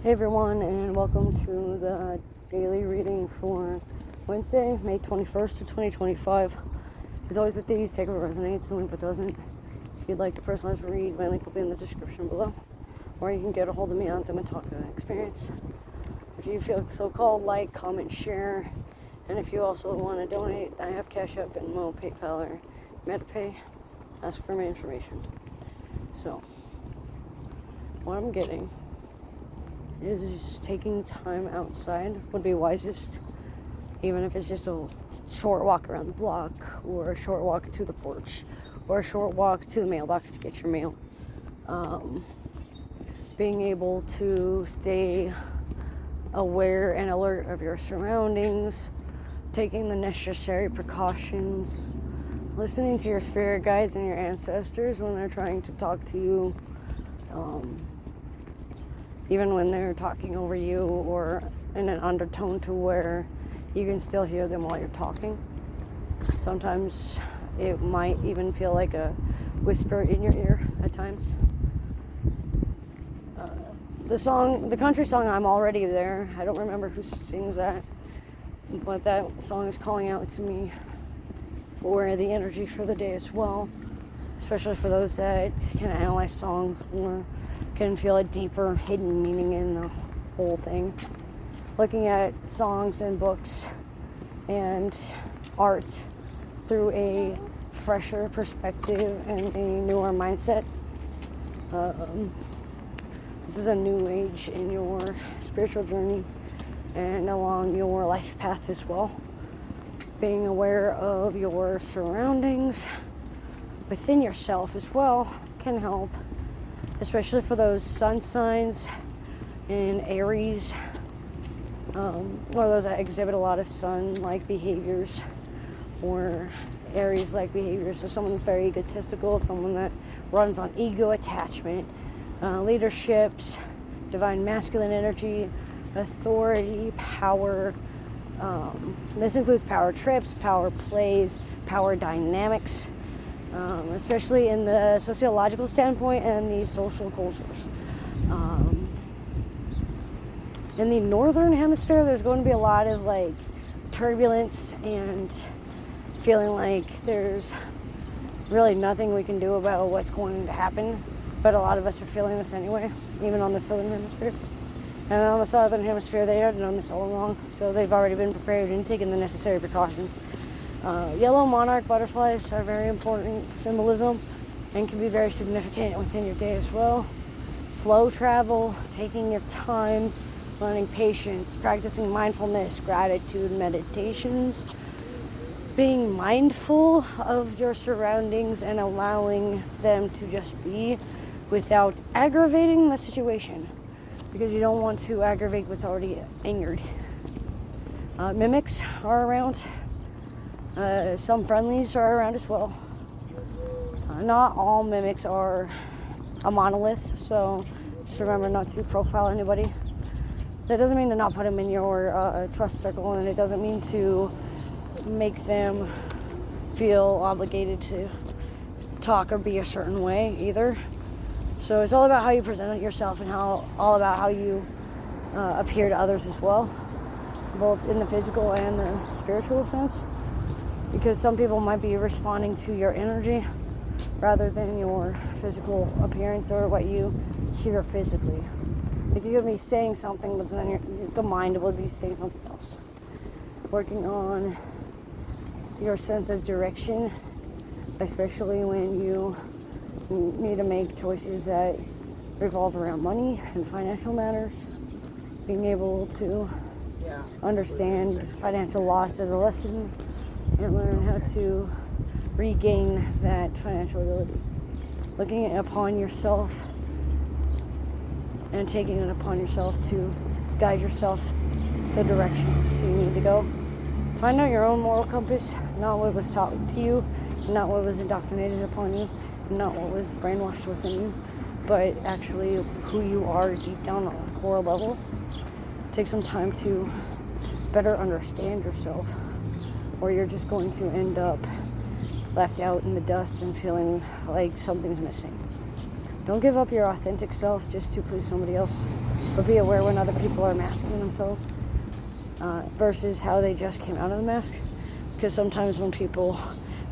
Hey everyone, and welcome to the daily reading for Wednesday, May 21st of 2025. As always with these, take what resonates and leave what doesn't. If you'd like a personalized read, my link will be in the description below. Or you can get a hold of me on Themataka Experience. If you feel so called, like, comment, share. And if you also want to donate, I have Cash App, Venmo, PayPal, or MetaPay. Ask for my information. So, what I'm getting is taking time outside would be wisest, even if it's just a short walk around the block, or a short walk to the porch, or a short walk to the mailbox to get your mail. Being able to stay aware and alert of your surroundings, taking the necessary precautions, listening to your spirit guides and your ancestors when they're trying to talk to you, even when they're talking over you or in an undertone to where you can still hear them while you're talking. Sometimes it might even feel like a whisper in your ear at times. The country song, I'm Already There, I don't remember who sings that, but that song is calling out to me for the energy for the day as well, especially for those that can analyze songs or can feel a deeper hidden meaning in the whole thing. Looking at songs and books and art through a fresher perspective and a newer mindset. This is a new age in your spiritual journey and along your life path as well. Being aware of your surroundings within yourself as well can help, especially for those sun signs in Aries, or those that exhibit a lot of sun-like behaviors or Aries-like behaviors. So someone that's very egotistical, someone that runs on ego attachment, leaderships, divine masculine energy, authority, power. This includes power trips, power plays, power dynamics, especially in the sociological standpoint and the social cultures. In the northern hemisphere, there's going to be a lot of turbulence and feeling like there's really nothing we can do about what's going to happen. But a lot of us are feeling this anyway, even on the southern hemisphere. And on the southern hemisphere, they have known this all along, so they've already been prepared and taken the necessary precautions. Yellow monarch butterflies are very important symbolism and can be very significant within your day as well. Slow travel, taking your time, learning patience, practicing mindfulness, gratitude, meditations, being mindful of your surroundings and allowing them to just be without aggravating the situation, because you don't want to aggravate what's already angered. Mimics are around. Some friendlies are around as well. Not all mimics are a monolith, so just remember not to profile anybody. That doesn't mean to not put them in your trust circle, and it doesn't mean to make them feel obligated to talk or be a certain way either. So it's all about how you present yourself and all about how you appear to others as well, both in the physical and the spiritual sense, because some people might be responding to your energy rather than your physical appearance or what you hear physically. Like, you could be saying something, but then the mind would be saying something else. Working on your sense of direction, especially when you need to make choices that revolve around money and financial matters. Being able to understand financial loss as a lesson and learn how to regain that financial ability. Looking upon yourself and taking it upon yourself to guide yourself the directions you need to go. Find out your own moral compass, not what was taught to you, not what was indoctrinated upon you, and not what was brainwashed within you, but actually who you are deep down on a core level. Take some time to better understand yourself, or you're just going to end up left out in the dust and feeling like something's missing. Don't give up your authentic self just to please somebody else. but be aware when other people are masking themselves versus how they just came out of the mask. Because sometimes when people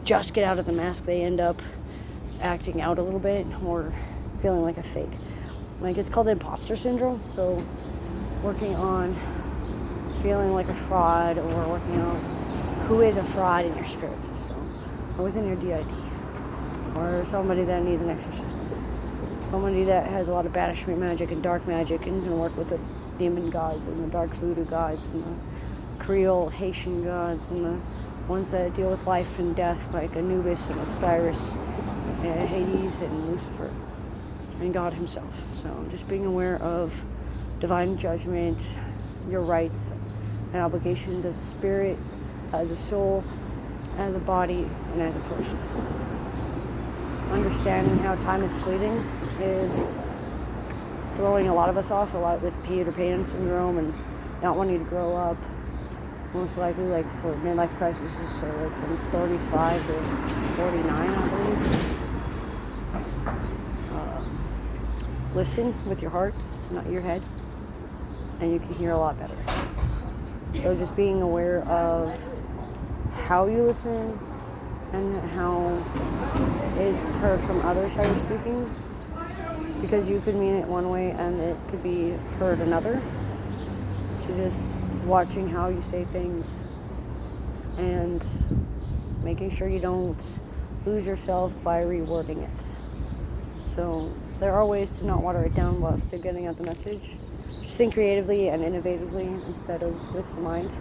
just get out of the mask, they end up acting out a little bit or feeling like a fake. Like, it's called imposter syndrome. So working on feeling like a fraud, or working on who is a fraud in your spirit system or within your DID, or somebody that needs an exorcism, somebody that has a lot of banishment magic and dark magic and can work with the demon gods and the dark voodoo gods and the Creole Haitian gods and the ones that deal with life and death, like Anubis and Osiris and Hades and Lucifer and God himself. So just being aware of divine judgment, your rights and obligations as a spirit, as a soul, as a body, and as a person. Understanding how time is fleeting is throwing a lot of us off, a lot with Peter Pan syndrome and not wanting to grow up. Most likely, like, for midlife crises, so like from 35 to 49, I believe. Listen with your heart, not your head, and you can hear a lot better. So just being aware of how you listen and how it's heard from others, how you're speaking, because you could mean it one way and it could be heard another. So just watching how you say things and making sure you don't lose yourself by rewording it. So there are ways to not water it down while still getting out the message. Just think creatively and innovatively instead of with your mind.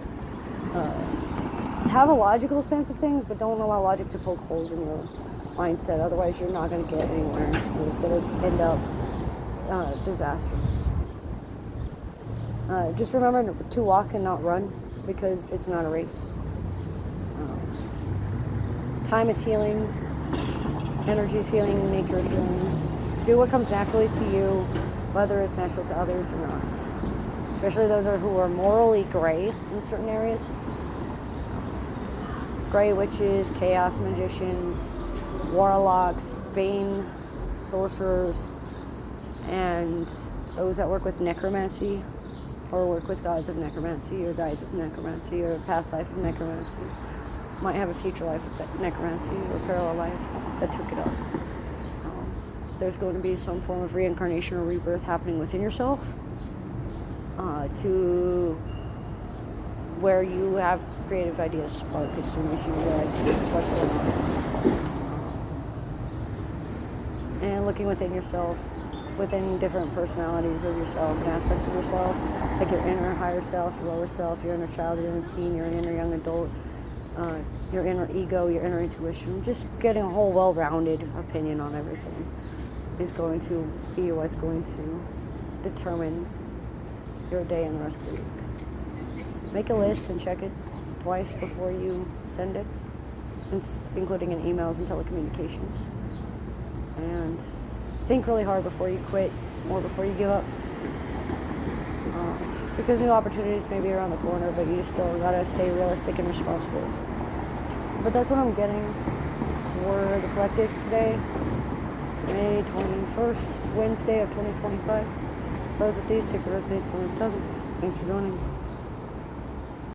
Have a logical sense of things, but don't allow logic to poke holes in your mindset. Otherwise, you're not going to get anywhere. It's going to end up disastrous. Just remember to walk and not run, because it's not a race. Time is healing. Energy is healing. Nature is healing. Do what comes naturally to you, whether it's natural to others or not. Especially those who are morally gray in certain areas. Gray witches, chaos magicians, warlocks, bane sorcerers, and those that work with necromancy, or work with gods of necromancy, or guides of necromancy, or past life of necromancy. Might have a future life of necromancy, or parallel life that took it up. There's going to be some form of reincarnation or rebirth happening within yourself, to where you have creative ideas spark as soon as you realize what's going on. And looking within yourself, within different personalities of yourself and aspects of yourself, like your inner higher self, your lower self, your inner child, your inner teen, your inner young adult, your inner ego, your inner intuition. Just getting a whole well-rounded opinion on everything is going to be what's going to determine your day and the rest of the week. Make a list and check it twice before you send it, including in emails and telecommunications. And think really hard before you quit or before you give up. Because new opportunities may be around the corner, but you still gotta stay realistic and responsible. But that's what I'm getting for the collective today, May 21st, Wednesday of 2025. So as with these, take the resonates and it doesn't. Thanks for joining.